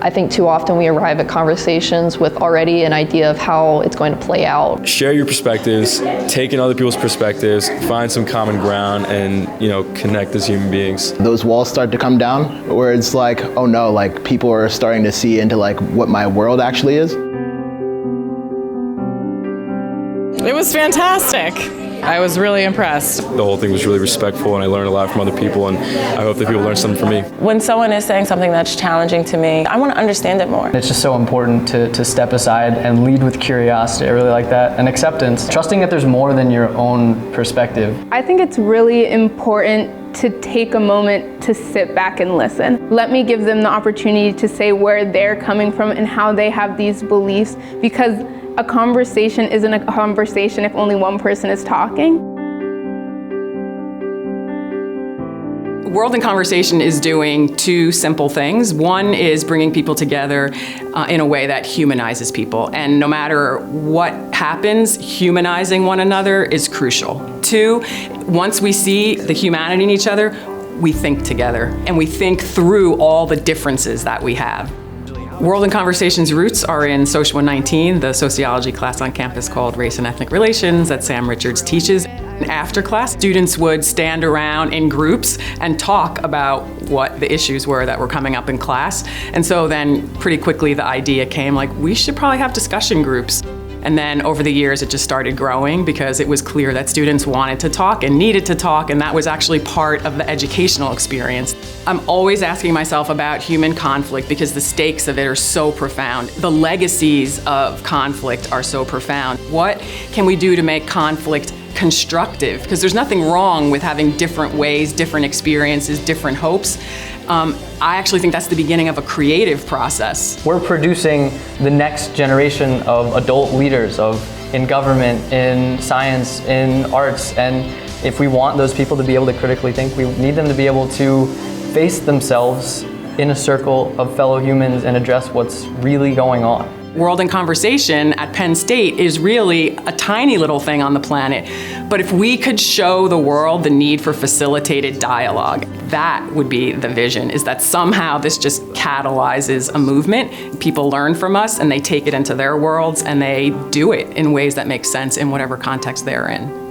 I think too often we arrive at conversations with already an idea of how it's going to play out. Share your perspectives, take in other people's perspectives, find some common ground, and connect as human beings. Those walls start to come down where it's like, oh no, like people are starting to see into like what my world actually is. It was fantastic. I was really impressed. The whole thing was really respectful, and I learned a lot from other people, and I hope that people learn something from me. When someone is saying something that's challenging to me, I want to understand it more. It's just so important to step aside and lead with curiosity. I really like that. And acceptance. Trusting that there's more than your own perspective. I think it's really important to take a moment to sit back and listen. Let me give them the opportunity to say where they're coming from and how they have these beliefs, because a conversation isn't a conversation if only one person is talking. World in Conversation is doing two simple things. One is bringing people together in a way that humanizes people. And no matter what happens, humanizing one another is crucial. Two, once we see the humanity in each other, we think together and we think through all the differences that we have. World in Conversation's roots are in Social 119, the sociology class on campus called Race and Ethnic Relations that Sam Richards teaches. After class, students would stand around in groups and talk about what the issues were that were coming up in class. And so then pretty quickly the idea came, like, we should probably have discussion groups. And then over the years, it just started growing because it was clear that students wanted to talk and needed to talk, and that was actually part of the educational experience. I'm always asking myself about human conflict because the stakes of it are so profound. The legacies of conflict are so profound. What can we do to make conflict constructive? Because there's nothing wrong with having different ways, different experiences, different hopes. I actually think that's the beginning of a creative process. We're producing the next generation of adult leaders in government, in science, in arts, and if we want those people to be able to critically think, we need them to be able to face themselves in a circle of fellow humans and address what's really going on. World in Conversation at Penn State is really a tiny little thing on the planet. But if we could show the world the need for facilitated dialogue, that would be the vision, is that somehow this just catalyzes a movement. People learn from us and they take it into their worlds and they do it in ways that make sense in whatever context they're in.